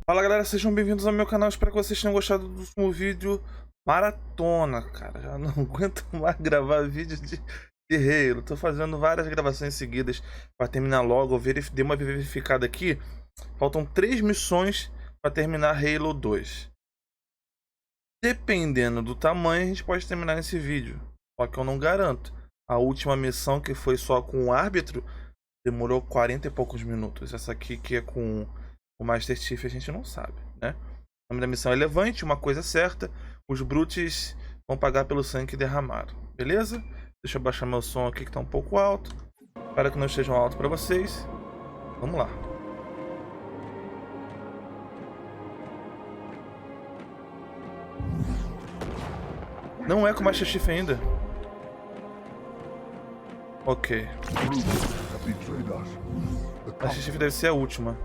Fala galera, sejam bem-vindos ao meu canal, espero que vocês tenham gostado do último vídeo maratona, cara. Já não aguento mais gravar vídeo de guerreiro, tô fazendo várias gravações seguidas para terminar logo. Eu dei uma verificada aqui, faltam 3 missões para terminar Halo 2. Dependendo do tamanho, a gente pode terminar esse vídeo, só que eu não garanto. A última missão, que foi só com o árbitro, demorou 40 e poucos minutos. Essa aqui, que é com o Master Chief, a gente não sabe, né? O nome da missão é Levante, uma coisa certa: os brutes vão pagar pelo sangue que derramaram, beleza? Deixa eu baixar meu som aqui que tá um pouco alto. Espero que não esteja alto para vocês. Vamos lá. Não é com o Master Chief ainda. Ok. Master Chief deve ser a última.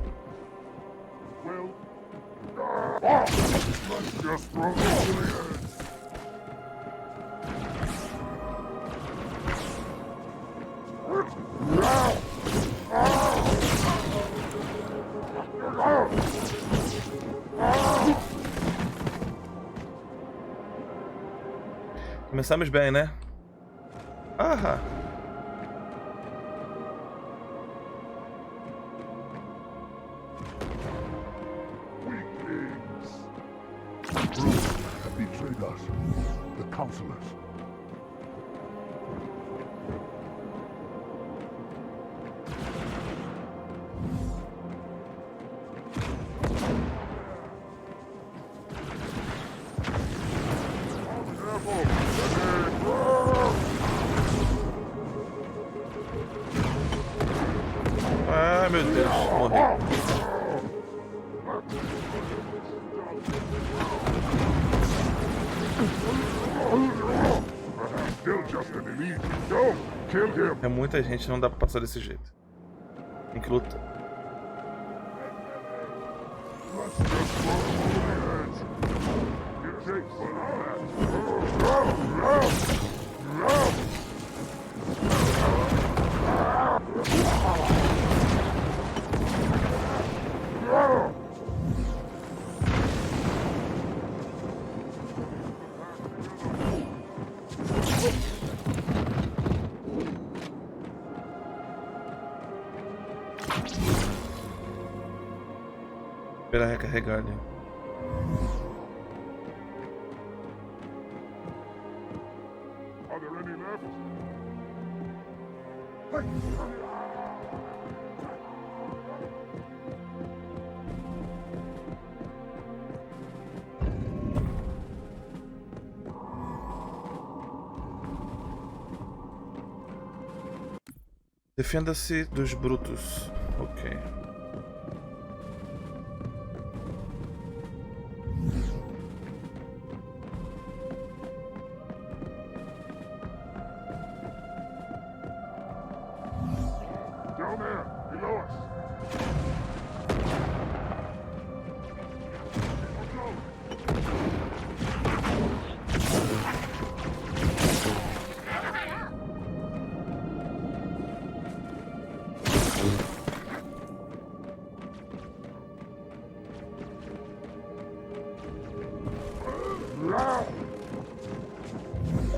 Começamos bem, né? Ah! Have betrayed us, the counselors. Ah, meu Deus, morri. É muita gente, não dá pra passar desse jeito. Tem que lutar. Esperar recarregar ali. Are there any left? Defenda-se dos brutos. Ok. Down there, below us.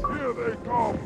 Here they come.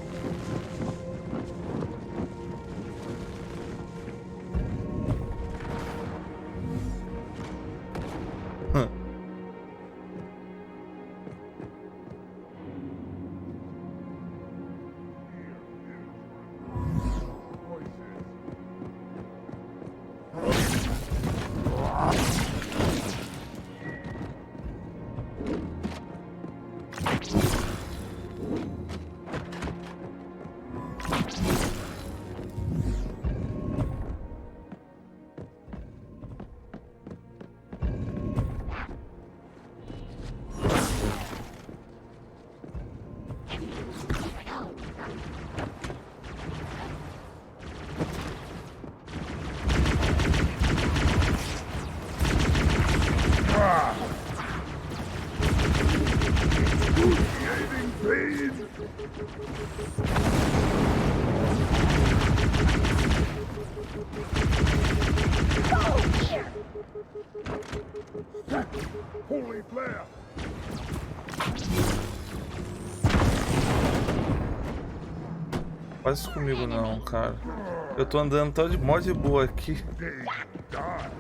Holy flare! Faz isso comigo não, cara. Eu tô andando tão de mó de boa aqui. They die.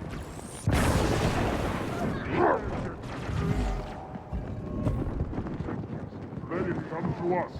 Let it come to us.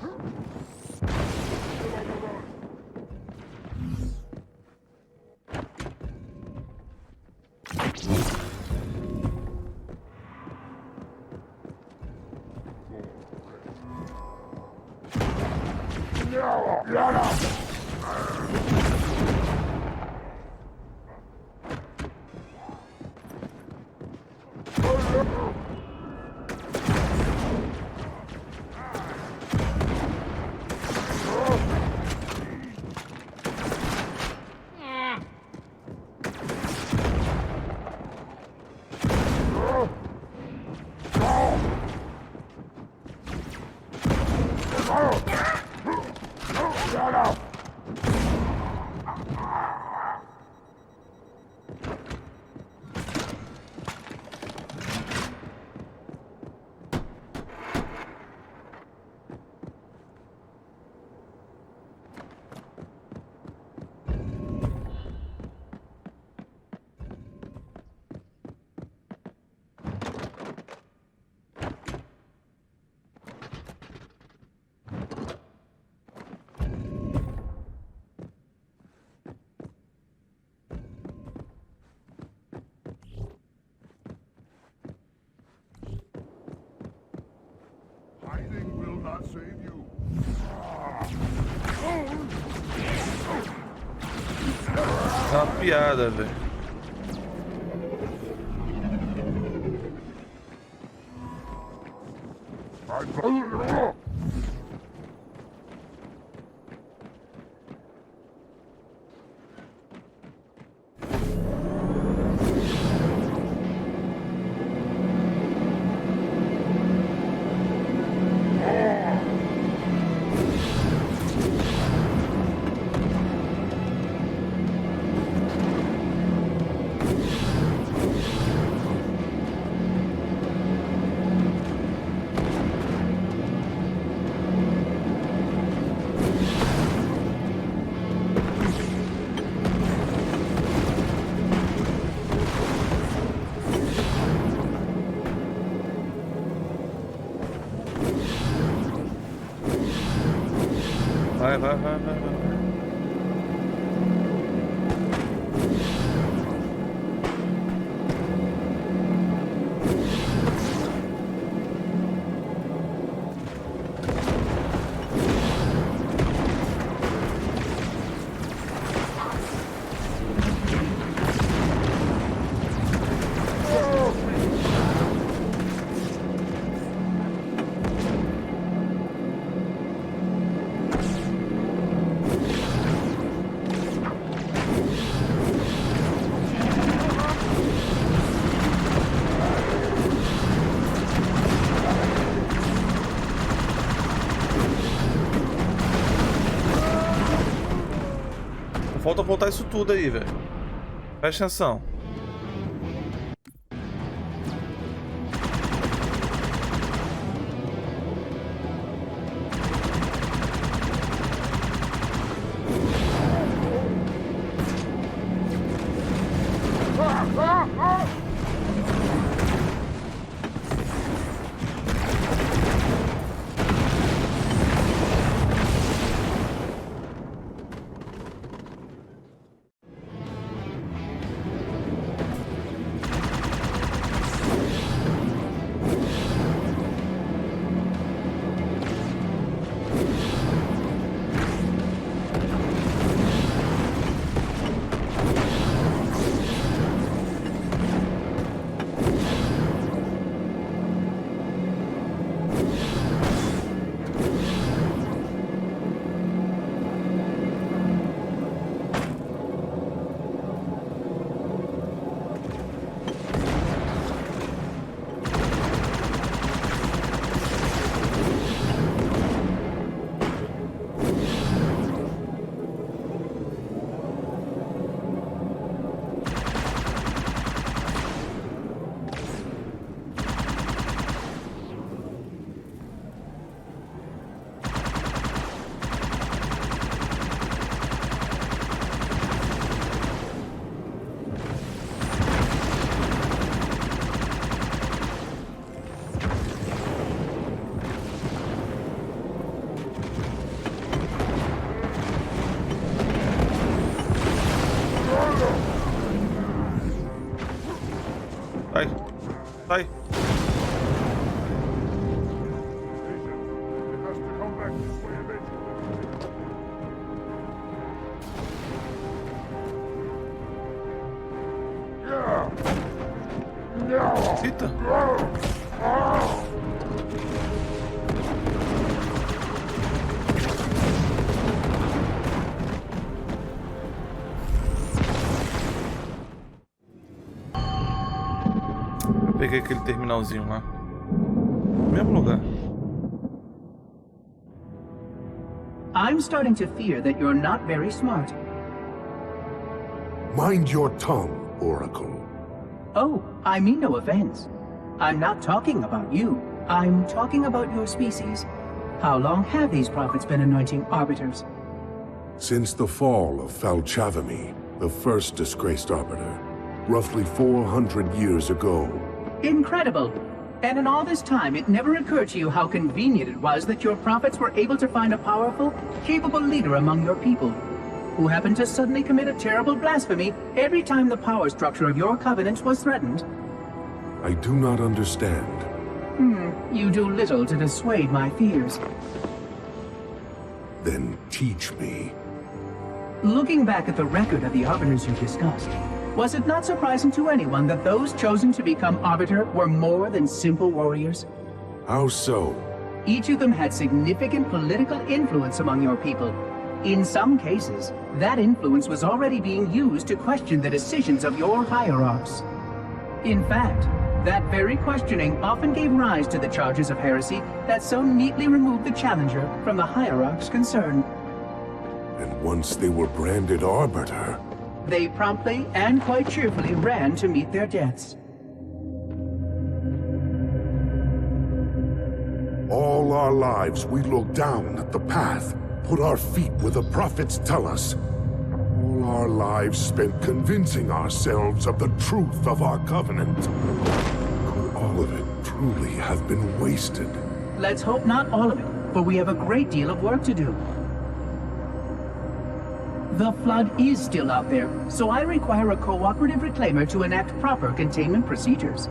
Hiding will not save you. É uma piada, velho. Vai. Falta voltar isso tudo aí, velho. Presta atenção. Eita. Eu peguei aquele terminalzinho lá. Mesmo lugar. I'm starting to fear that you're not very smart. Mind your tongue, Oracle. Oh, I mean no offense. I'm not talking about you. I'm talking about your species. How long have these prophets been anointing arbiters? Since the fall of Falchavami, the first disgraced arbiter, roughly 400 years ago. Incredible! And in all this time, it never occurred to you how convenient it was that your prophets were able to find a powerful, capable leader among your people, who happened to suddenly commit a terrible blasphemy every time the power structure of your covenant was threatened. I do not understand. You do little to dissuade my fears. Then teach me. Looking back at the record of the arbiters you discussed, was it not surprising to anyone that those chosen to become arbiter were more than simple warriors? How so? Each of them had significant political influence among your people. In some cases, that influence was already being used to question the decisions of your hierarchs. In fact, that very questioning often gave rise to the charges of heresy that so neatly removed the challenger from the hierarchs concerned. And once they were branded arbiter, they promptly and quite cheerfully ran to meet their deaths. all our lives we look down at the path, put our feet where the prophets tell us. All our lives spent convincing ourselves of the truth of our covenant. Could all of it truly have been wasted? Let's hope not all of it, for we have a great deal of work to do. The flood is still out there, so I require a cooperative reclaimer to enact proper containment procedures.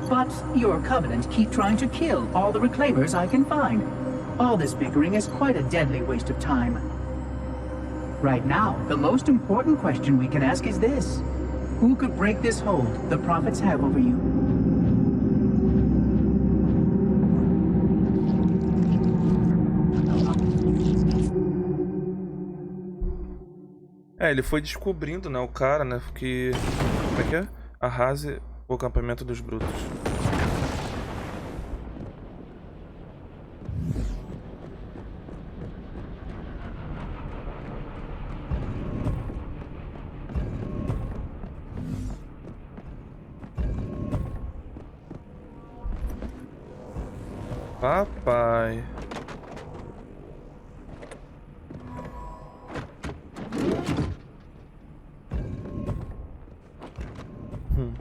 But your covenant keep trying to kill all the reclaimers I can find. All this bickering is quite a deadly waste of time. Right now, the most important question we can ask is this. Who could break this hold the prophets have over you? É, ele foi descobrindo, né, o cara, né, que... Como é que é? Arrase o acampamento dos brutos. Papai.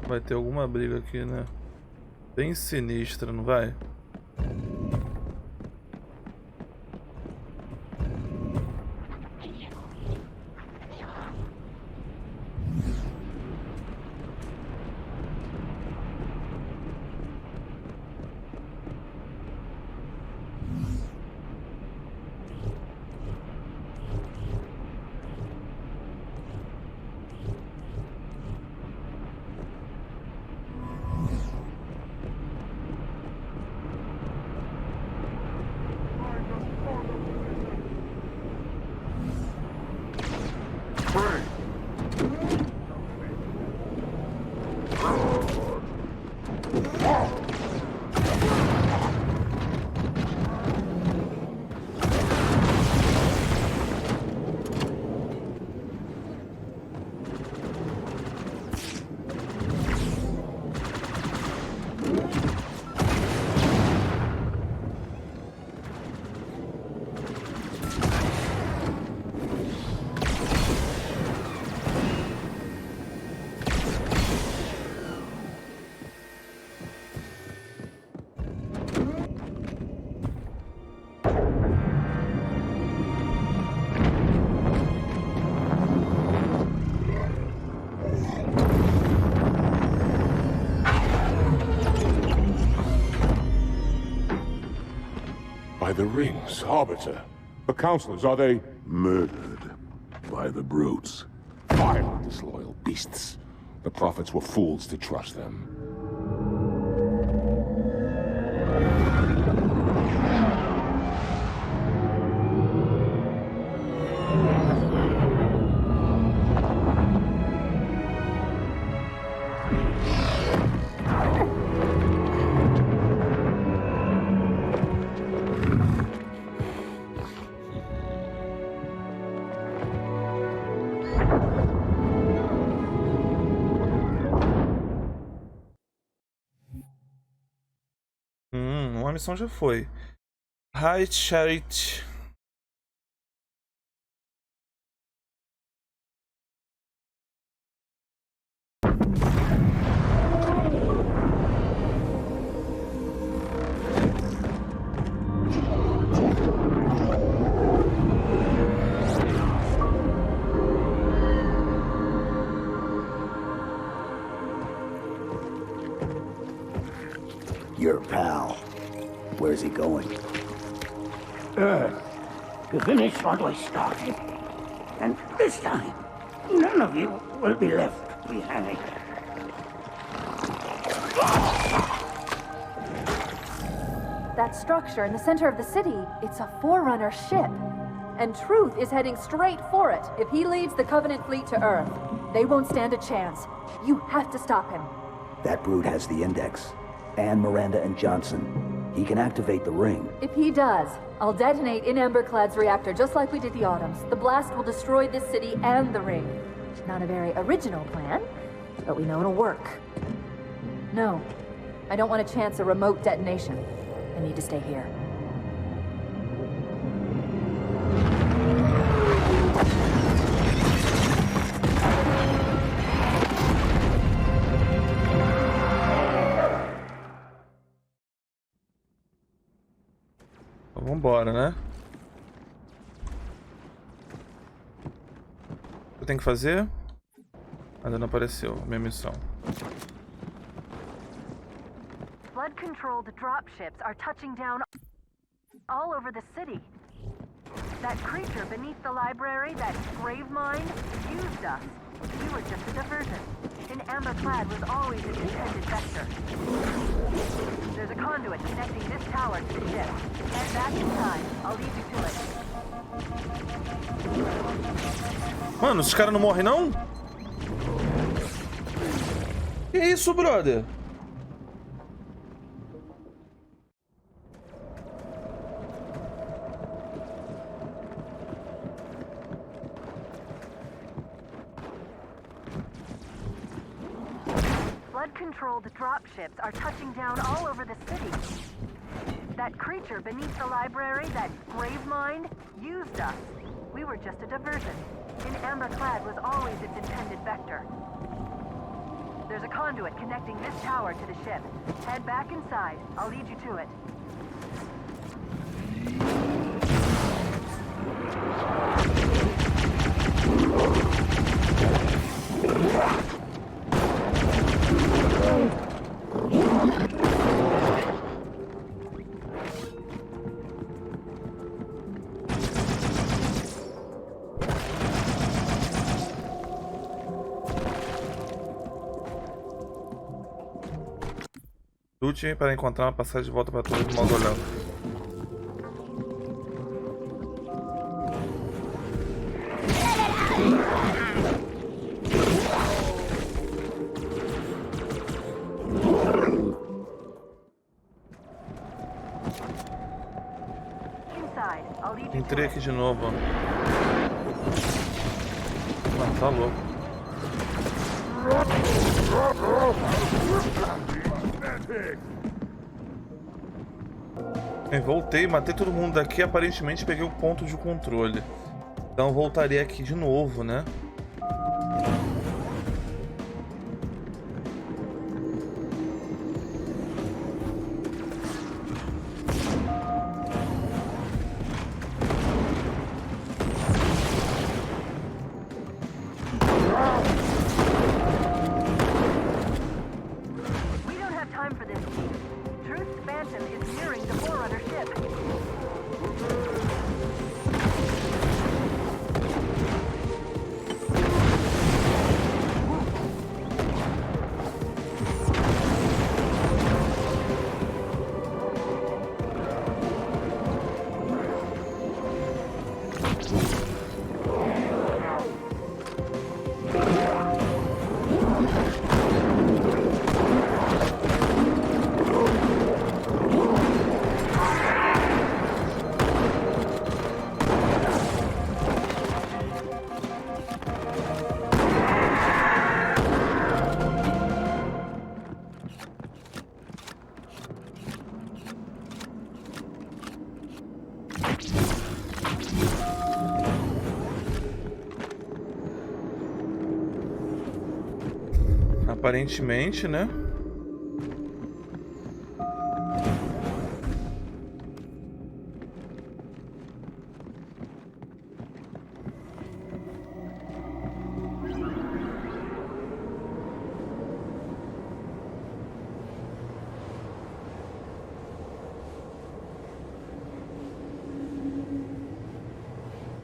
Vai ter alguma briga aqui, né? Bem sinistra, não vai? By the rings, Arbiter. The counselors, are they... Murdered by the brutes. Vile, disloyal beasts. The prophets were fools to trust them. missão já foi. Right Charity. Your pal. Where's he going? Earth. To finish what we started. And this time, none of you will be left behind. That structure in the center of the city, it's a Forerunner ship. And Truth is heading straight for it. If he leads the Covenant fleet to Earth, they won't stand a chance. You have to stop him. That brute has the index. And Miranda and Johnson. He can activate the ring. If he does, I'll detonate in Emberclad's reactor just like we did the Autumn's. The blast will destroy this city and the ring. Not a very original plan, but we know it'll work. No, I don't want to chance a remote detonation. I need to stay here. Vambora, né? O que eu tenho que fazer? Ainda não apareceu a minha missão. Flood-controlled dropships are touching down all over the city. That creature beneath the library, that grave mind, used us. We were just a diversion. And Amberclad was always its intended vector. There's a conduit connecting this tower to the ship. Head back inside. I'll lead you to it. Mano, esses caras não morrem, não? Que isso, brother? Flood-controlled dropships are touching down all over the city. That creature beneath the library, that grave mind, used us. We were just a diversion. And Amberclad was always its intended vector. There's a conduit connecting this tower to the ship. Head back inside. I'll lead you to it. Lute para encontrar uma passagem de volta para todos do modo olhando. Entrei aqui de novo. Mano, tá louco. Voltei, matei todo mundo daqui. Aparentemente peguei o ponto de controle. Então voltarei aqui de novo, né? Aparentemente, né?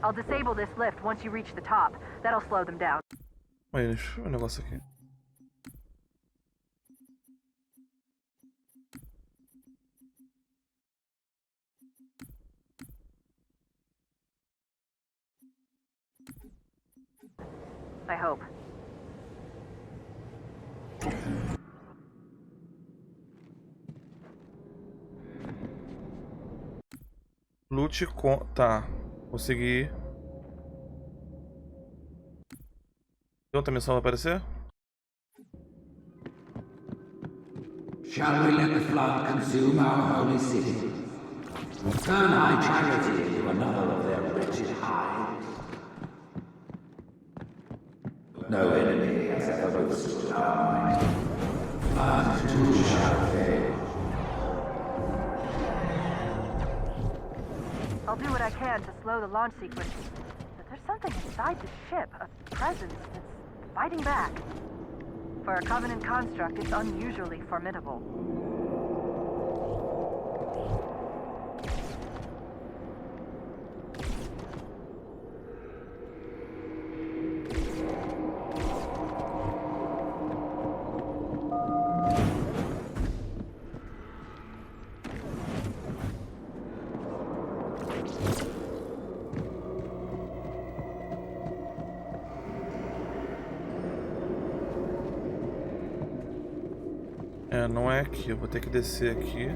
I'll disable this lift once you reach the top. That'll slow them down. Olha, deixa eu ver um negócio aqui. I hope. Lute com... Tá. Consegui. Tem outra missão vai aparecer? Shall we let the flood consume our holy city? Turn high charity into another of their wretched hives? No enemy has ever withstood our might. But too shall fail. I'll do what I can to slow the launch sequence. But there's something inside the ship, a presence that's fighting back. For a Covenant construct, it's unusually formidable. É, não é aqui. Eu vou ter que descer aqui.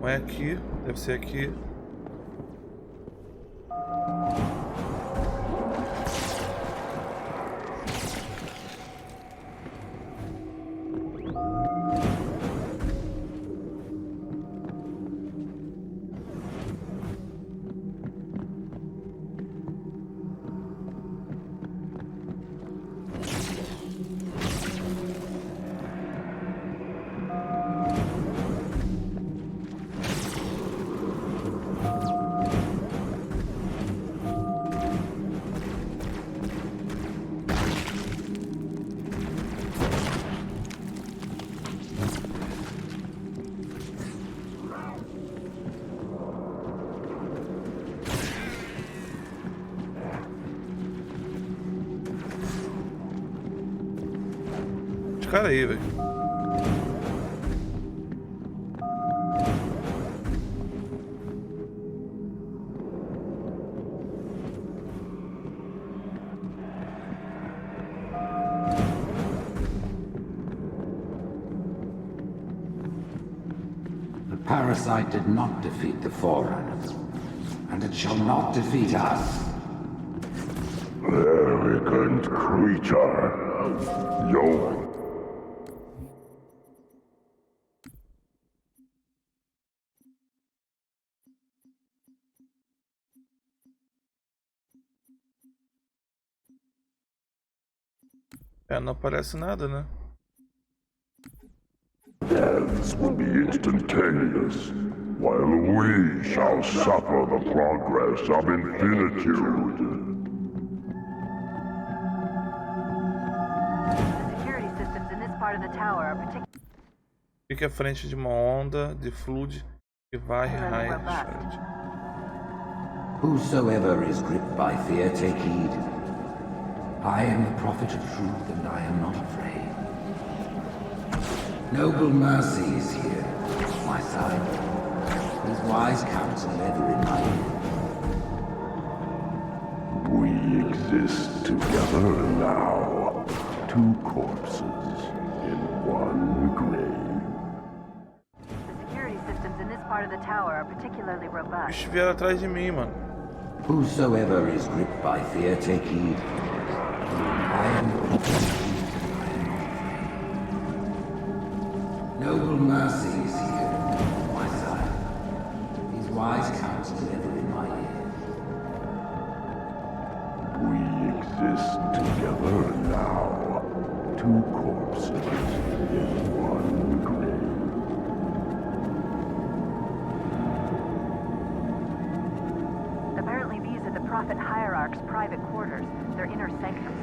Não é aqui, deve ser aqui. Cara aí, velho. The parasite did not defeat the Forerunners, and it shall not defeat us. Arrogant creature. Yo. É, não aparece nada, né? Deaths will be instantaneous, while we shall suffer the progress of infinitude. The security systems in this part of the tower are particularly... Fique à frente de uma onda de flood que varre raios. Whosoever is gripped by fear, take heed. I am the prophet of truth, and I am not afraid. Noble mercy is here, at my side. His wise counsel ever in my ear. We exist together now. Two corpses in one grave. The security systems in this part of the tower are particularly robust. Bicho vieram atrás de mim, mano. Whosoever is gripped by fear, take heed. I am the prophet of truth, and I am not afraid. Noble mercy is here, at my side. His wise counsel ever in my ear. We exist together now. Two corpses in one grave. Apparently these are the Prophet Hierarch's private quarters, their inner sanctum.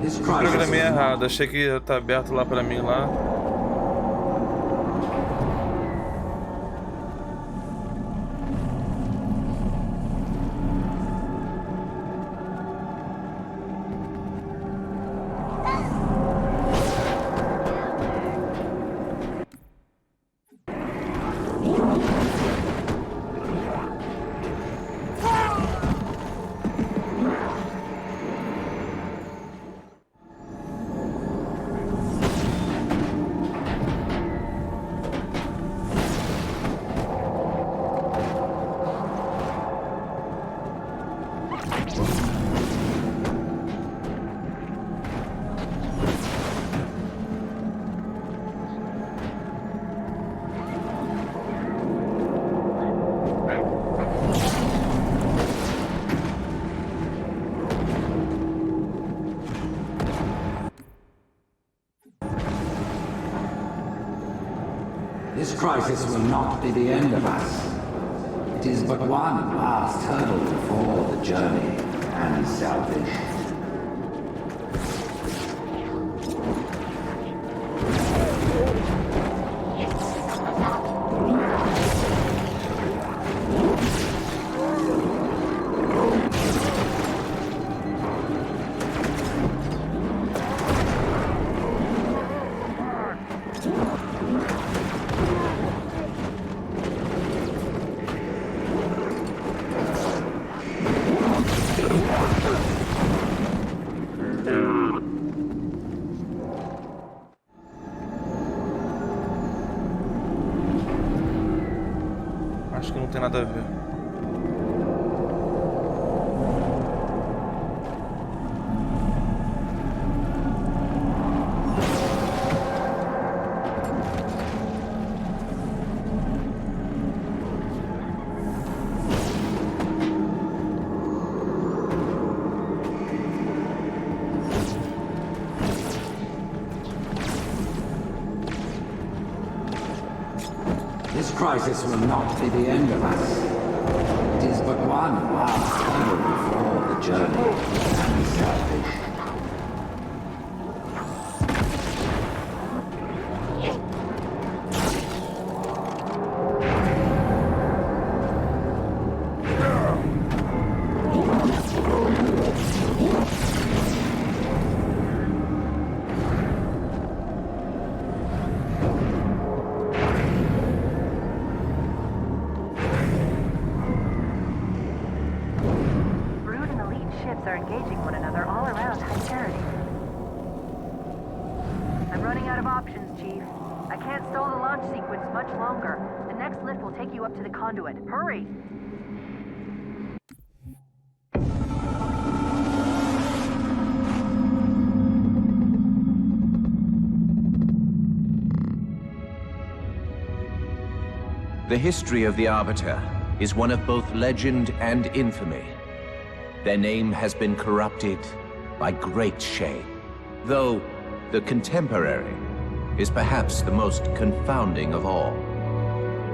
This Programei crisis errado, achei que ia estar aberto lá pra mim lá. This crisis will not be the end of us. It is but one last hurdle before the journey and salvation. Acho que não tem nada a ver. This crisis will not be the end of us. It is but one last hurdle before the journey and salvation. Are engaging one another all around High Charity. running out of options, Chief. I can't stall the launch sequence much longer. The next lift will take you up to the conduit. Hurry! The history of the Arbiter is one of both legend and infamy. Their name has been corrupted by great shame, though the contemporary is perhaps the most confounding of all.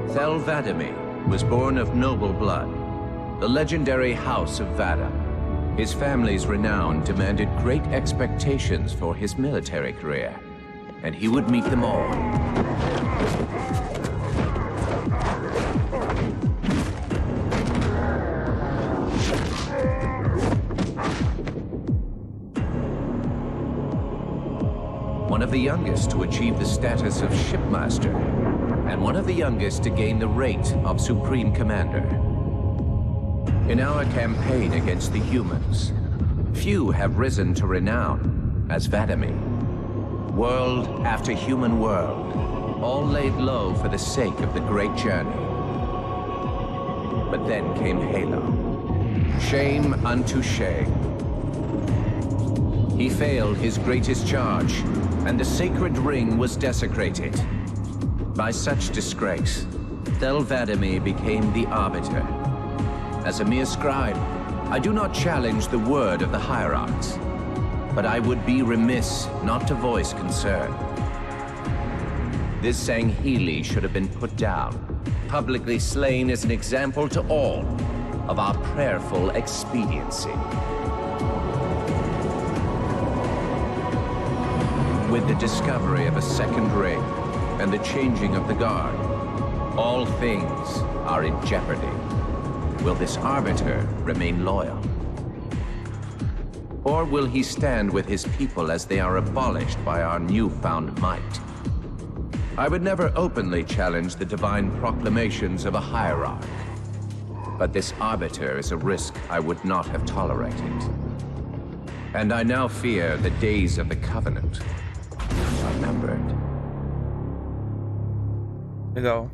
Thel 'Vadamee was born of noble blood, the legendary House of Vada. His family's renown demanded great expectations for his military career, and he would meet them all. One of the youngest to achieve the status of shipmaster, and one of the youngest to gain the rate of Supreme Commander. In our campaign against the humans, few have risen to renown as 'Vadamee. World after human world, all laid low for the sake of the great journey. But then came Halo. Shame unto shame. He failed his greatest charge, and the sacred ring was desecrated. By such disgrace, Thel 'Vadamee became the Arbiter. As a mere scribe, I do not challenge the word of the hierarchs, but I would be remiss not to voice concern. This Sangheili should have been put down, publicly slain as an example to all of our prayerful expediency. With the discovery of a second ring and the changing of the guard, all things are in jeopardy. Will this Arbiter remain loyal? Or will he stand with his people as they are abolished by our newfound might? I would never openly challenge the divine proclamations of a hierarch, but this Arbiter is a risk I would not have tolerated. And I now fear the days of the Covenant are numbered. Legal.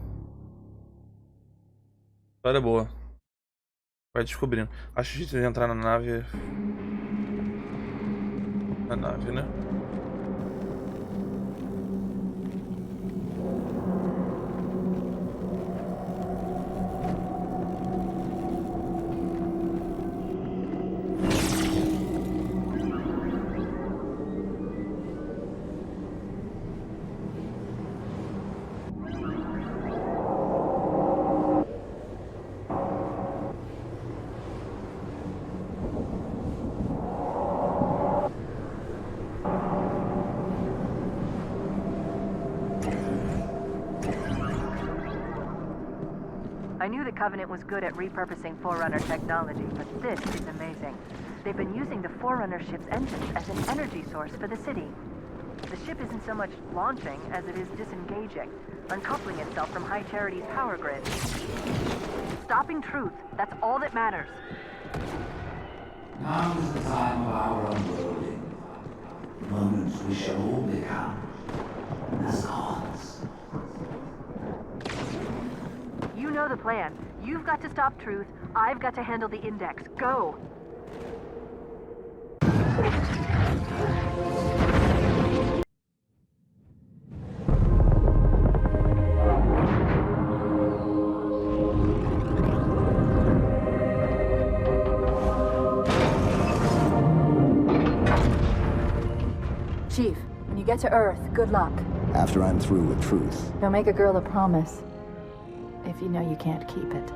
História boa. Vai descobrindo. Acho difícil de entrar na nave. Na nave, né? I knew the Covenant was good at repurposing Forerunner technology, but this is amazing. They've been using the Forerunner ship's engines as an energy source for the city. The ship isn't so much launching as it is disengaging, uncoupling itself from High Charity's power grid. Stopping truth, that's all that matters. Now is the time of our unfolding. Moments we shall all become as gods. You know the plan. You've got to stop truth. I've got to handle the index. Go! Chief, when you get to Earth, good luck. After I'm through with truth. Don't make a girl a promise if you know you can't keep it.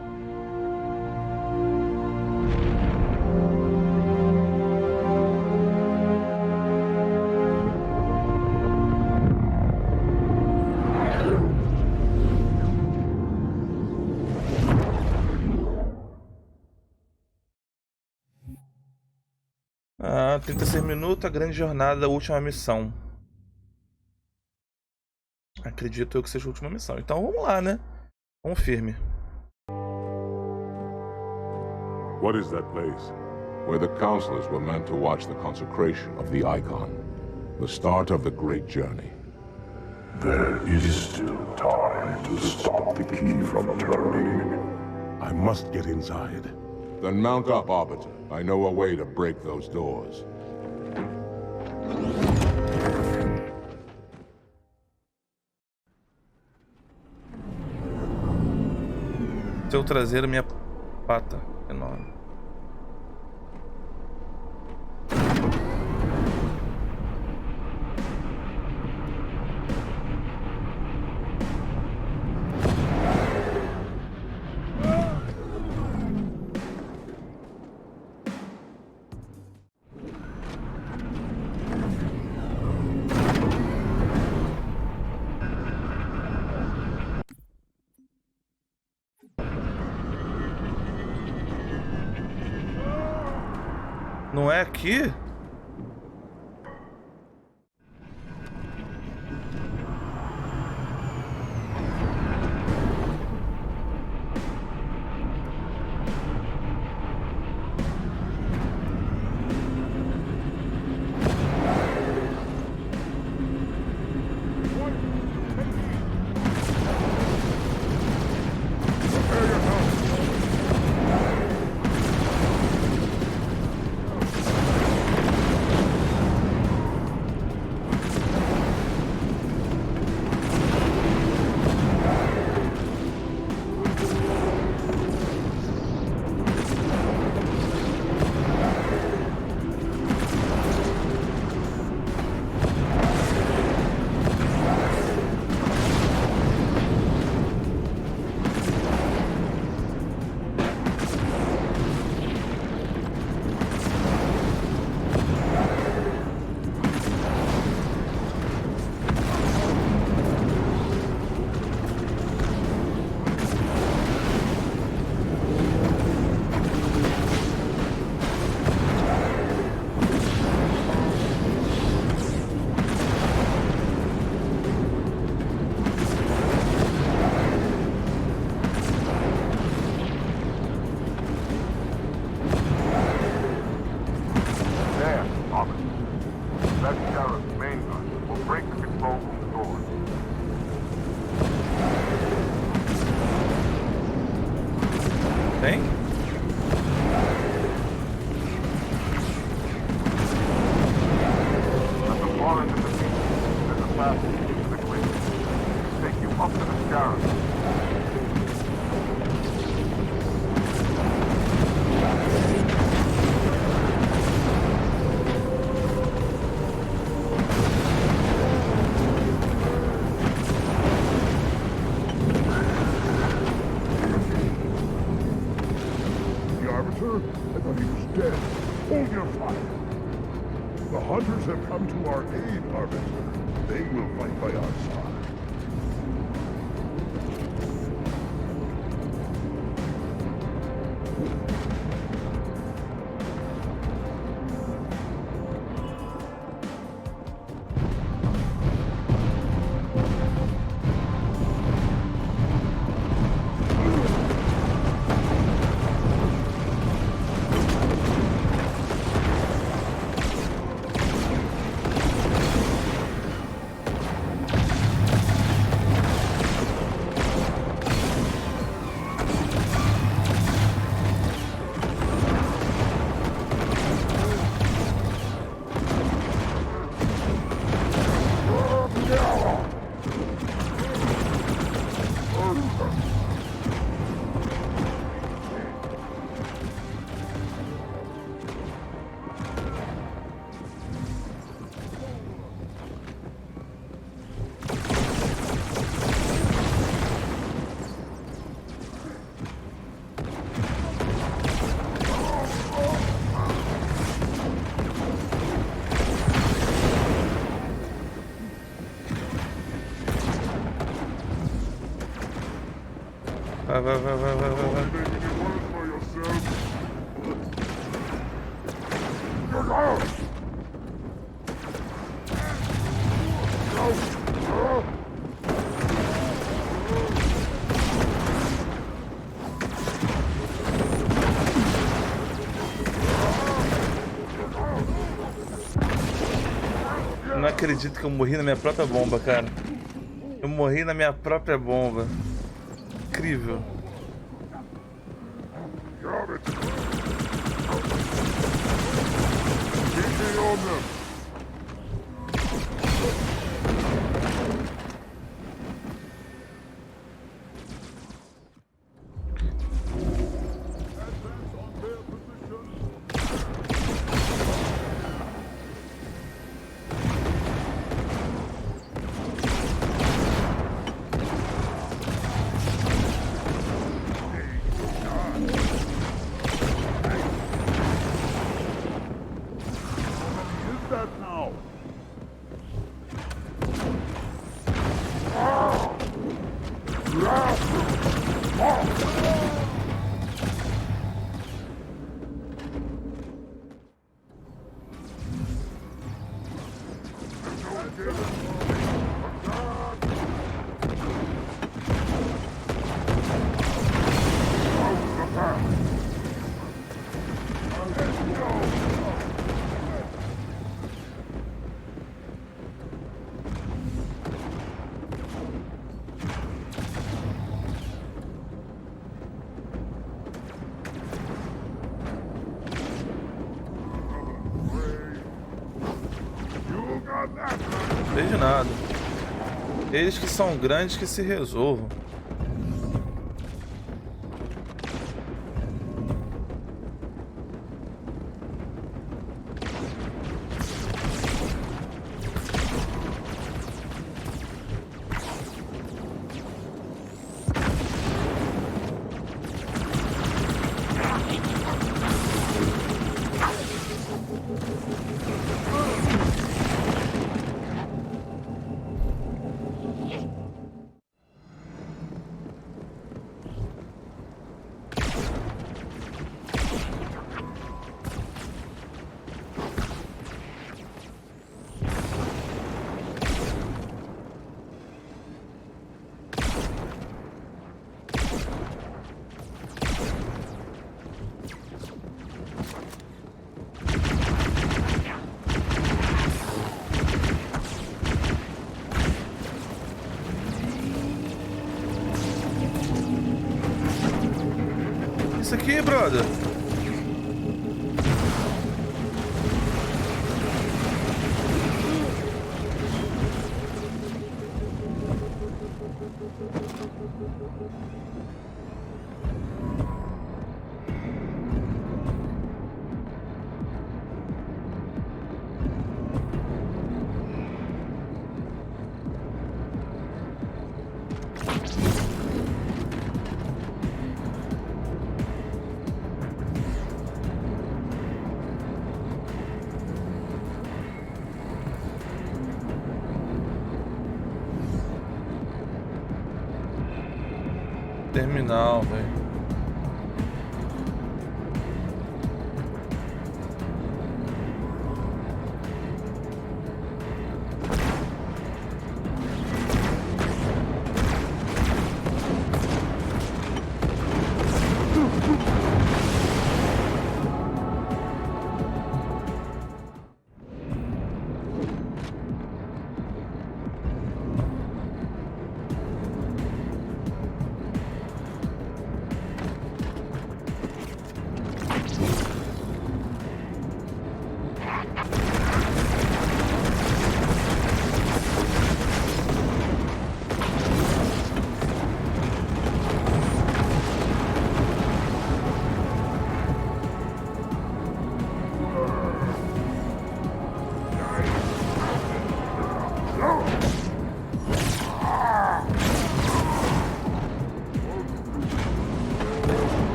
Ah, 36 minutos, a grande jornada, a última missão. Acredito eu que seja a última missão. Então vamos lá, né? Vamos firme. What is that place? Where the counselors were meant to watch the consecration of the icon. The start of the great journey. There is still time to stop the key from turning. I must get inside. Then mount up, Arbiter. I know a way to break those doors. Seu traseiro, minha pata enorme. Não é aqui? Vai. Não acredito que eu morri na minha própria bomba, cara. Eu morri na minha própria bomba. Incrível. Vejo nada. Eles que são grandes que se resolvam. Isso aqui, brother. Terminal, velho.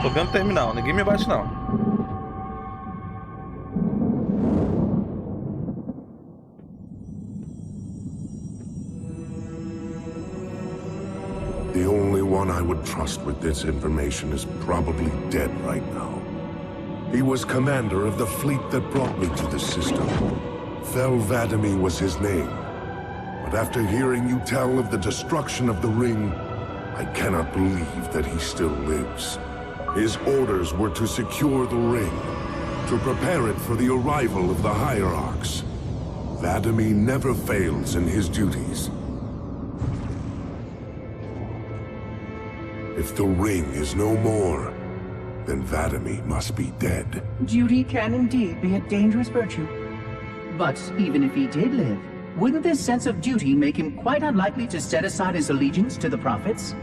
Tô vendo terminal, ninguém me bate não. The only one I would trust with this information is probably dead right now. He was commander of the fleet that brought me to the system. Fel Vadimi was his name. But after hearing you tell of the destruction of the ring, I cannot believe that he still lives. His orders were to secure the ring, to prepare it for the arrival of the Hierarchs. Vladimir never fails in his duties. If the ring is no more, then Vladimir must be dead. Duty can indeed be a dangerous virtue. But even if he did live, wouldn't this sense of duty make him quite unlikely to set aside his allegiance to the Prophets?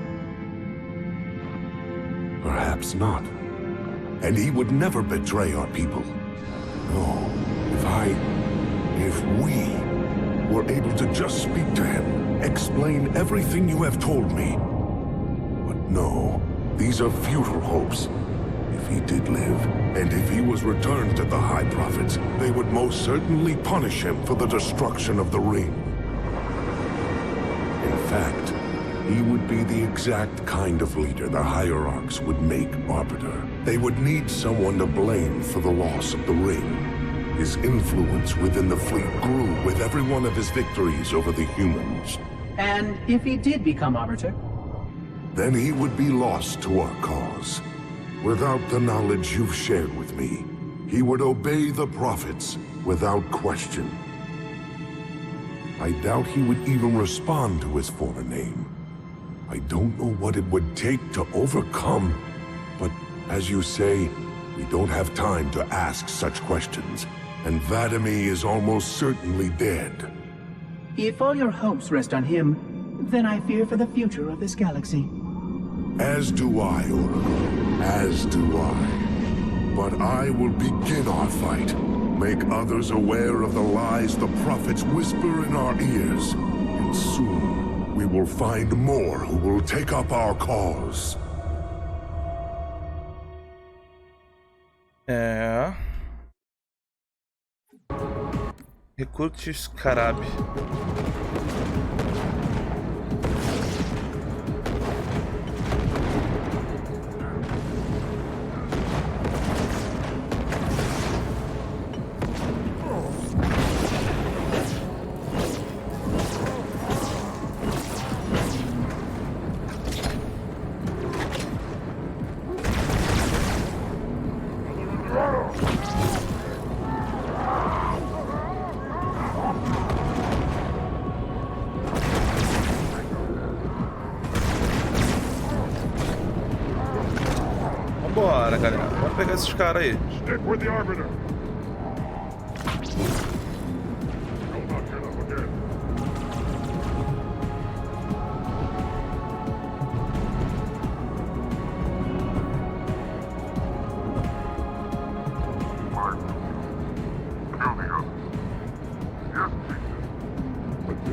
Perhaps not. And he would never betray our people. No, if we were able to just speak to him, explain everything you have told me. But no, these are futile hopes. If he did live, and if he was returned to the High Prophets, they would most certainly punish him for the destruction of the ring. In fact, he would be the exact kind of leader the Hierarchs would make Arbiter. They would need someone to blame for the loss of the ring. His influence within the fleet grew with every one of his victories over the humans. And if he did become Arbiter? Then he would be lost to our cause. Without the knowledge you've shared with me, he would obey the Prophets without question. I doubt he would even respond to his former name. I don't know what it would take to overcome, but as you say, we don't have time to ask such questions, and Vladimir is almost certainly dead. If all your hopes rest on him, then I fear for the future of this galaxy. As do I, Oracle. As do I. But I will begin our fight. Make others aware of the lies the Prophets whisper in our ears. And soon, we will find more who will take up our cause. Recrute Scarab. Vambora, galera. Vamos pegar esses caras aí. Stick with the Arbiter.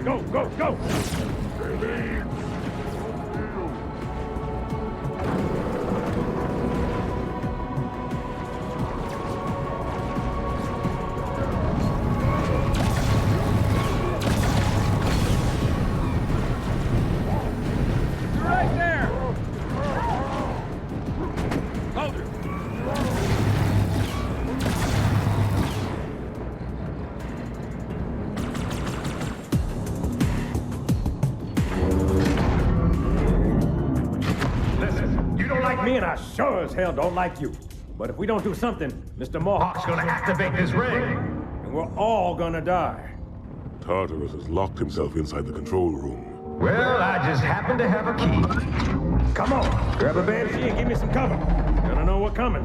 Go, go, go! Me and I sure as hell don't like you. But if we don't do something, Mr. Mohawk's gonna activate this ring. And we're all gonna die. Tartarus has locked himself inside the control room. Well, I just happen to have a key. Come on, grab a banshee and give me some cover. Gonna know what's coming.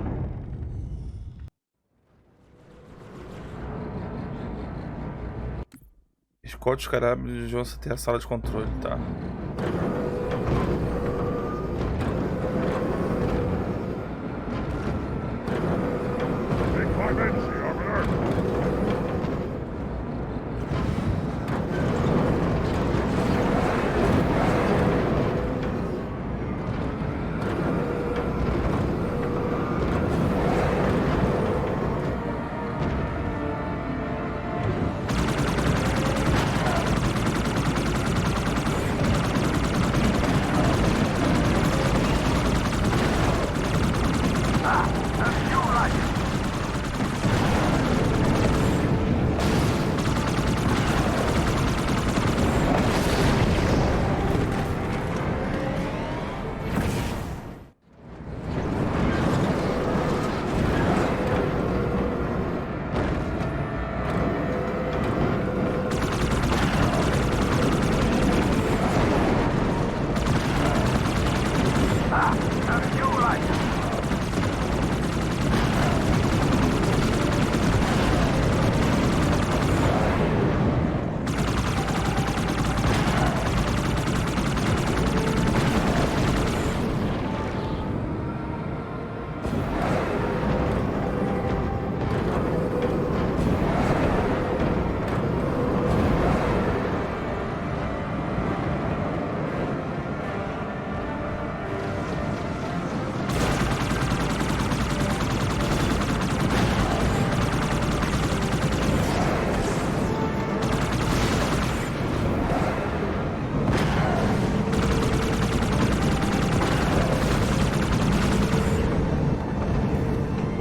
Escote os carabos vão ter a sala de controle, tá?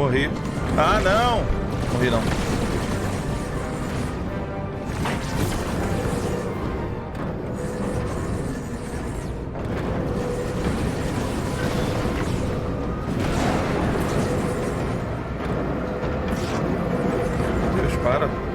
Morri. Ah, não! Morri não. Deus, para.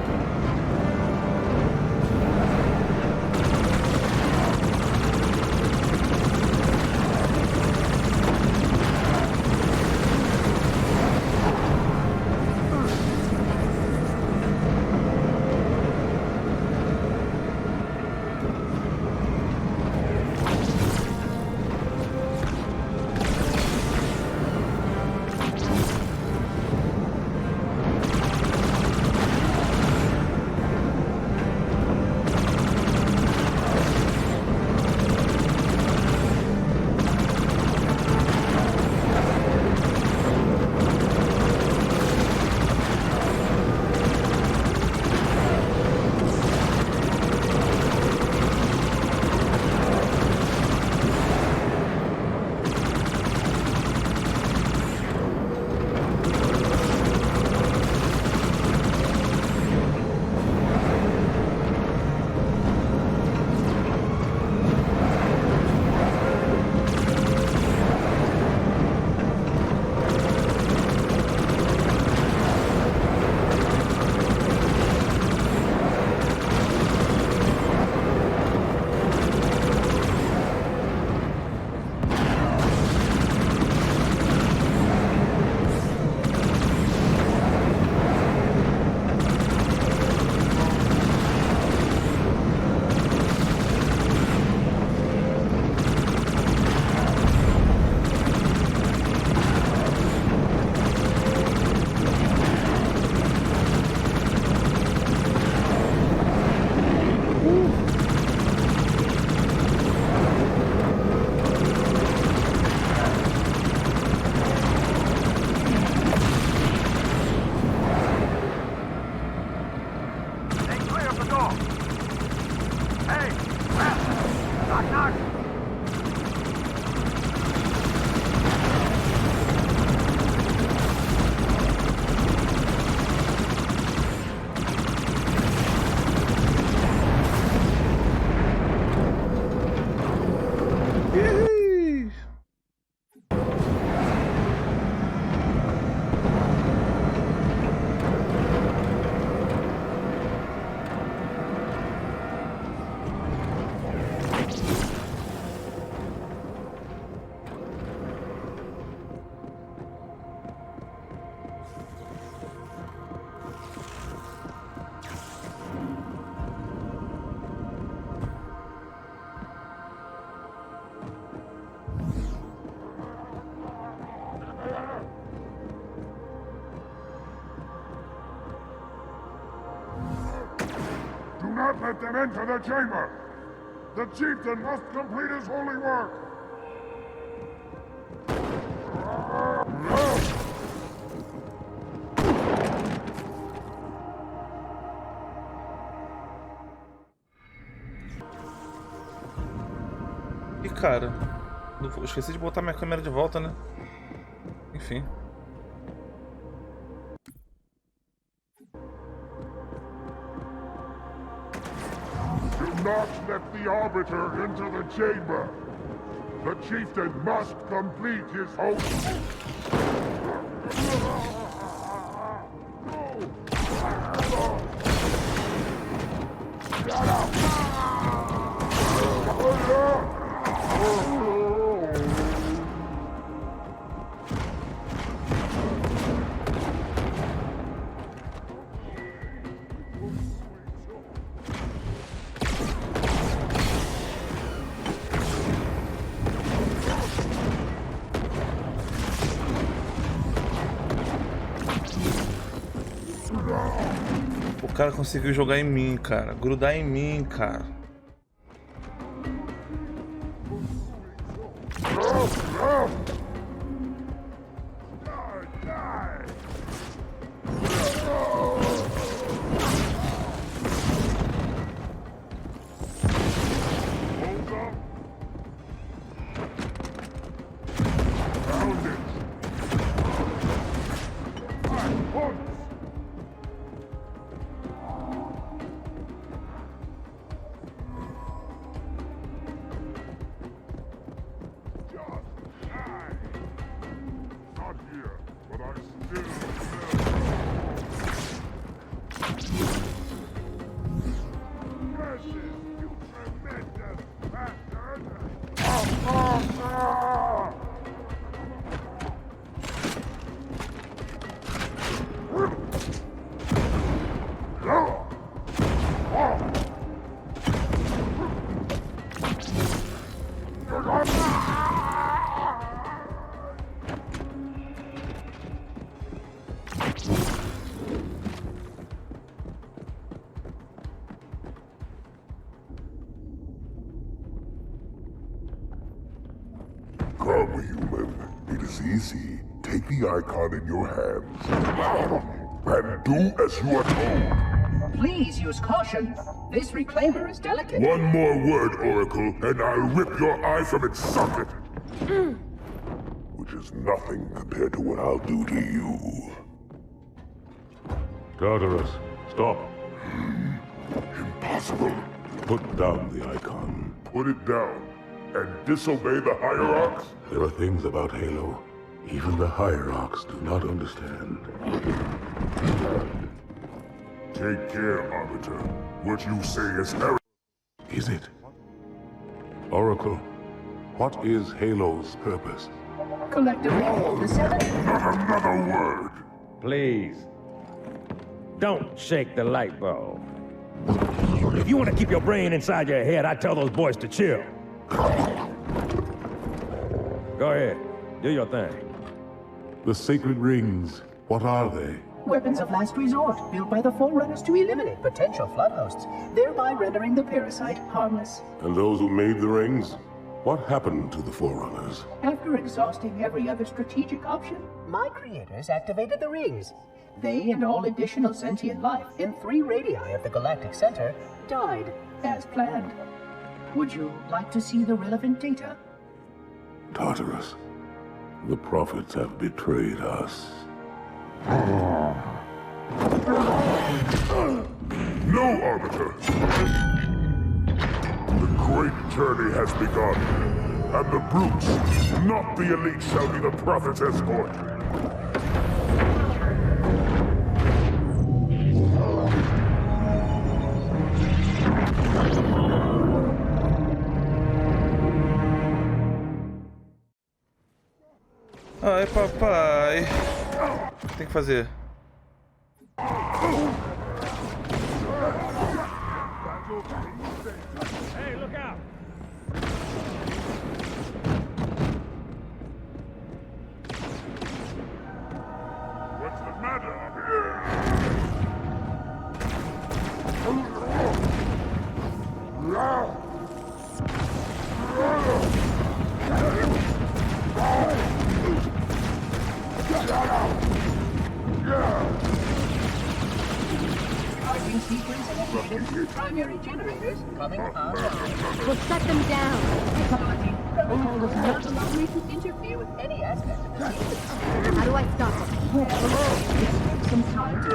Do not let them enter the chamber! The chieftain must complete his holy work! E cara, eu esqueci de botar minha câmera de volta, né? Enfim. Do not let the Arbiter enter the chamber! The chieftain must complete his holy... O cara conseguiu jogar em mim, cara. Grudar em mim, cara. easy. Take the icon in your hands. And do as you are told. Please use caution. This reclaimer is delicate. One more word, Oracle, and I'll rip your eye from its socket. Which is nothing compared to what I'll do to you. Tartarus, stop. Impossible. Put down the icon. Put it down and disobey the Hierarchs? There are things about Halo even the Hierarchs do not understand. Take care, Arbiter. What you say is error. Is it? Oracle, what is Halo's purpose? Collectively, the seven. Not another word. Please. Don't shake the light bulb. If you want to keep your brain inside your head, I tell those boys to chill. Go ahead. Do your thing. The sacred rings, what are they? Weapons of last resort, built by the Forerunners to eliminate potential flood hosts, thereby rendering the parasite harmless. And those who made the rings? What happened to the Forerunners? After exhausting every other strategic option, my creators activated the rings. They and all additional sentient life in 3 radii of the galactic center died as planned. Would you like to see the relevant data? Tartarus, the prophets have betrayed us. No, Arbiter! The great journey has begun, and the brutes, not the elite, shall be the prophet's escort. Ai, papai. O que tem que fazer? Hey, look out! What's the matter? Charging sequence initiated. Primary generators coming online. We'll shut them down. Technology protocol does not allow me to interfere with any aspect of the sequence. How do I stop it? Well, it takes some time to...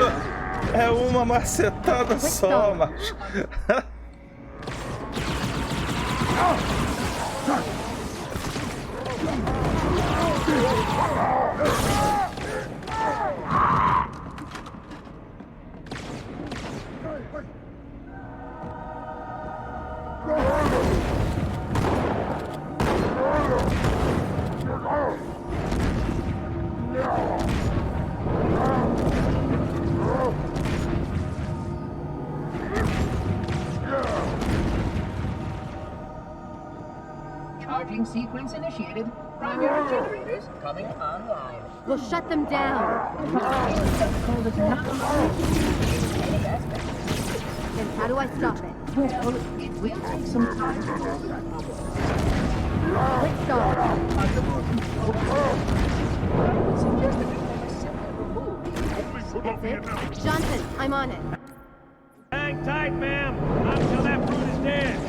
É uma macetada só, macho. Charging sequence initiated. Primary generators coming online. We'll shut them down. Protocol does not allow me to interfere with any aspect of the sequence. Then how do I stop it? Well, it will take some time to Let's start. That's it. Johnson, I'm on it. Hang tight, ma'am, until that brute is dead.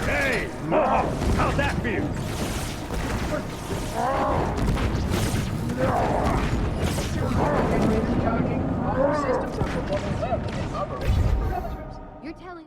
Hey, Mohawk, how'd that feel? Systems are performing well within operational parameters. You're telling...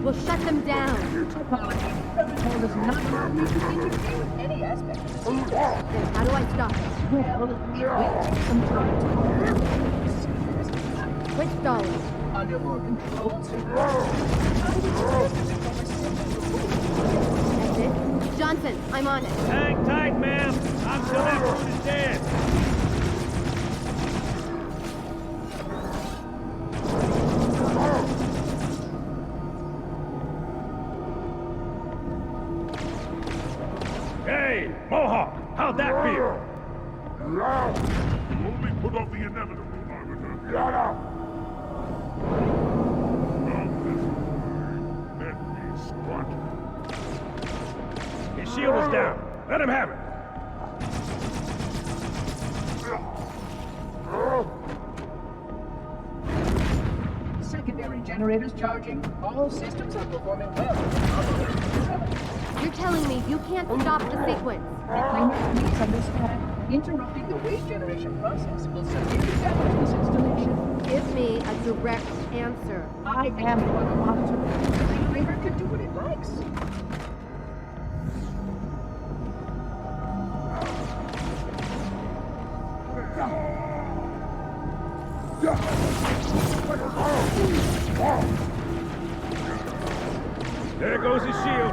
We'll shut them down. Apology. Protocol does not allow me to interfere with any aspect. Then how do I stop it? Well, it will take some time to learn. Quit stalling. Under more controlled That's it? Johnson, I'm on it. Hang tight, ma'am. I'm still after his dead. Hey, Mohawk, how'd that feel? You only put off the inevitable, Arbiter. Now this way. Let me strut. His shield is down. Let him have it. Secondary generators charging. All systems are performing well. You're telling me you can't stop the sequence? Reclaimers, please understand. Interrupting the wave generation process will severely damage this installation. Give me a direct answer. I am going to monitor it. The reclaimer can do what it likes. There goes his shield.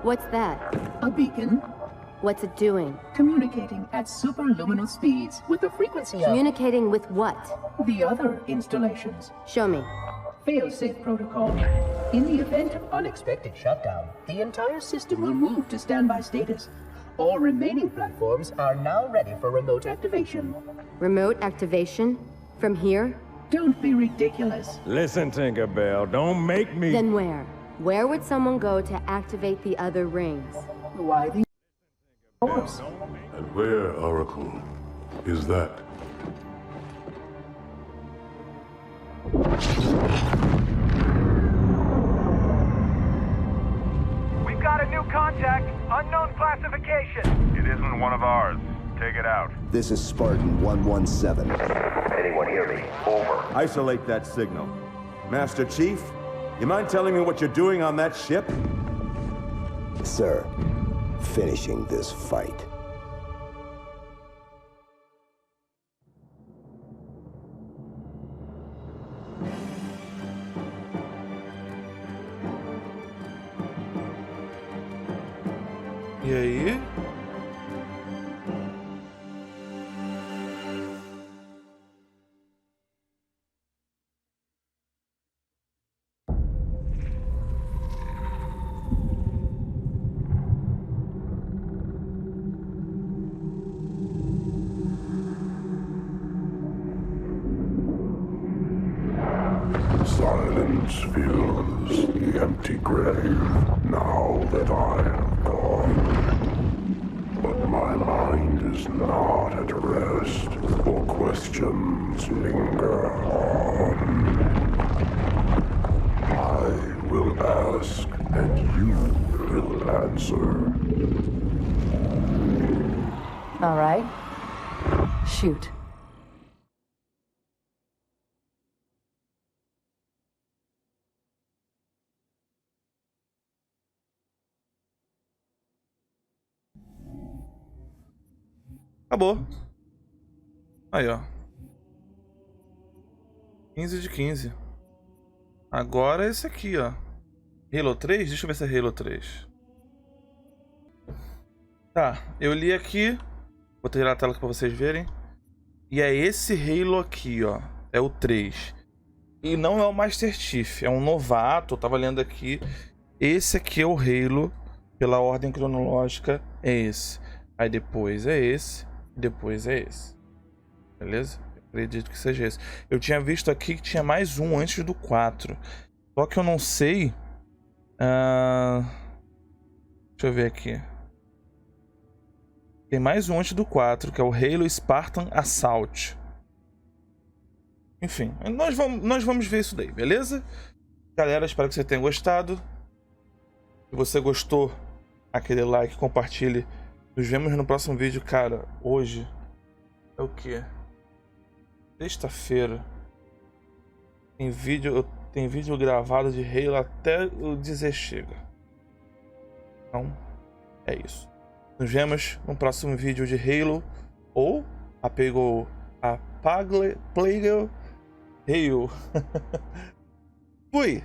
What's that? A beacon. What's it doing? Communicating at superluminal speeds with the frequency of Communicating with what? the other installations. Show me. Fail-safe protocol. In the event of unexpected shutdown, the entire system will move to standby status. All remaining platforms are now ready for remote activation. Remote activation? From here? Don't be ridiculous. Listen, Tinkerbell, don't make me... Then where? Where would someone go to activate the other rings? Why the course? And where, Oracle, is that? We've got a new contact. Unknown classification. It isn't one of ours. Take it out. This is Spartan 117. Anyone hear me? Over. Isolate that signal. Master Chief, you mind telling me what you're doing on that ship? Sir, finishing this fight. E aí? Silence fills the empty grave now that I have gone. But my mind is not at rest or questions linger on. I will ask, and you will answer. All right. Shoot. Acabou. Aí, ó. 15 de 15. Agora esse aqui, ó. Halo 3? Deixa eu ver se é Halo 3. Tá, eu li aqui. Vou tirar a tela pra vocês verem. E é esse Halo aqui, ó. É o 3. E não é o Master Chief. É um novato. Eu tava lendo aqui. Esse aqui é o Halo. Pela ordem cronológica é esse. Aí depois é esse. Depois é esse. Beleza? Eu acredito que seja esse. Eu tinha visto aqui que tinha mais um antes do 4. Só que eu não sei. Deixa eu ver aqui. Tem mais um antes do 4, que é o Halo Spartan Assault. Enfim, nós vamos ver isso daí, beleza? Galera, espero que você tenha gostado. Se você gostou, aquele like, compartilhe. Nos vemos no próximo vídeo, cara. Hoje é o quê? Sexta-feira. Tem vídeo gravado de Halo até eu dizer chega. Então, é isso. Nos vemos no próximo vídeo de Halo ou a Plague Halo. Fui!